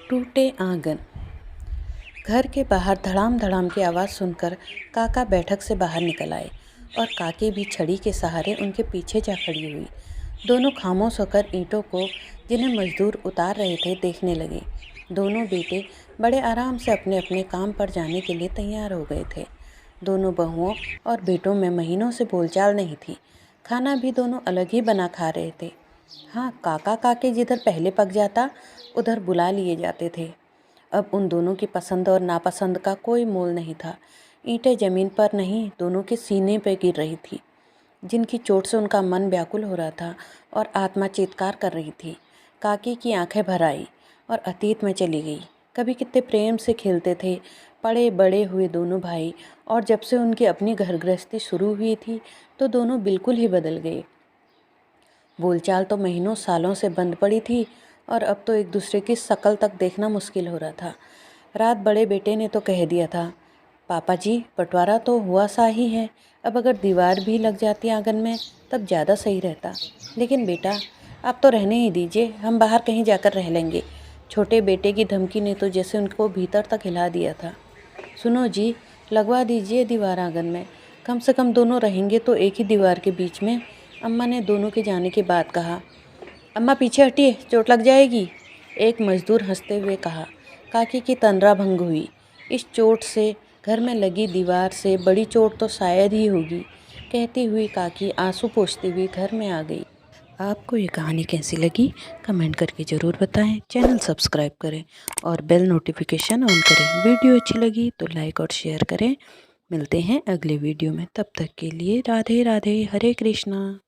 टूटे आंगन। घर के बाहर धड़ाम धड़ाम की आवाज़ सुनकर काका बैठक से बाहर निकल आए और काकी भी छड़ी के सहारे उनके पीछे जा खड़ी हुई। दोनों खामोश होकर ईंटों को, जिन्हें मजदूर उतार रहे थे, देखने लगे। दोनों बेटे बड़े आराम से अपने अपने काम पर जाने के लिए तैयार हो गए थे। दोनों बहुओं और बेटों में महीनों से बोलचाल नहीं थी। खाना भी दोनों अलग ही बना खा रहे थे। हाँ, काका काकी जिधर पहले पक जाता उधर बुला लिए जाते थे। अब उन दोनों की पसंद और नापसंद का कोई मोल नहीं था। ईंटें ज़मीन पर नहीं, दोनों के सीने पर गिर रही थी, जिनकी चोट से उनका मन व्याकुल हो रहा था और आत्मा चीत्कार कर रही थी। काकी की आंखें भर आई और अतीत में चली गई। कभी कितने प्रेम से खेलते थे पड़े बड़े हुए दोनों भाई, और जब से उनकी अपनी घर गृहस्थी शुरू हुई थी तो दोनों बिल्कुल ही बदल गए। बोलचाल तो महीनों सालों से बंद पड़ी थी और अब तो एक दूसरे की शक्ल तक देखना मुश्किल हो रहा था। रात बड़े बेटे ने तो कह दिया था, पापा जी, बंटवारा तो हुआ सा ही है, अब अगर दीवार भी लग जाती आंगन में तब ज़्यादा सही रहता। लेकिन बेटा, आप तो रहने ही दीजिए, हम बाहर कहीं जाकर रह लेंगे। छोटे बेटे की धमकी ने तो जैसे उनको भीतर तक हिला दिया था। सुनो जी, लगवा दीजिए दीवार आंगन में, कम से कम दोनों रहेंगे तो एक ही दीवार के बीच में। अम्मा ने दोनों के जाने के बाद कहा। अम्मा पीछे हटिए, चोट लग जाएगी, एक मजदूर हंसते हुए कहा। काकी की तंद्रा भंग हुई। इस चोट से, घर में लगी दीवार से बड़ी चोट तो शायद ही होगी, कहती हुई काकी आंसू पोंछती हुई घर में आ गई। आपको ये कहानी कैसी लगी कमेंट करके ज़रूर बताएं। चैनल सब्सक्राइब करें और बेल नोटिफिकेशन ऑन करें। वीडियो अच्छी लगी तो लाइक और शेयर करें। मिलते हैं अगले वीडियो में, तब तक के लिए राधे राधे, हरे कृष्णा।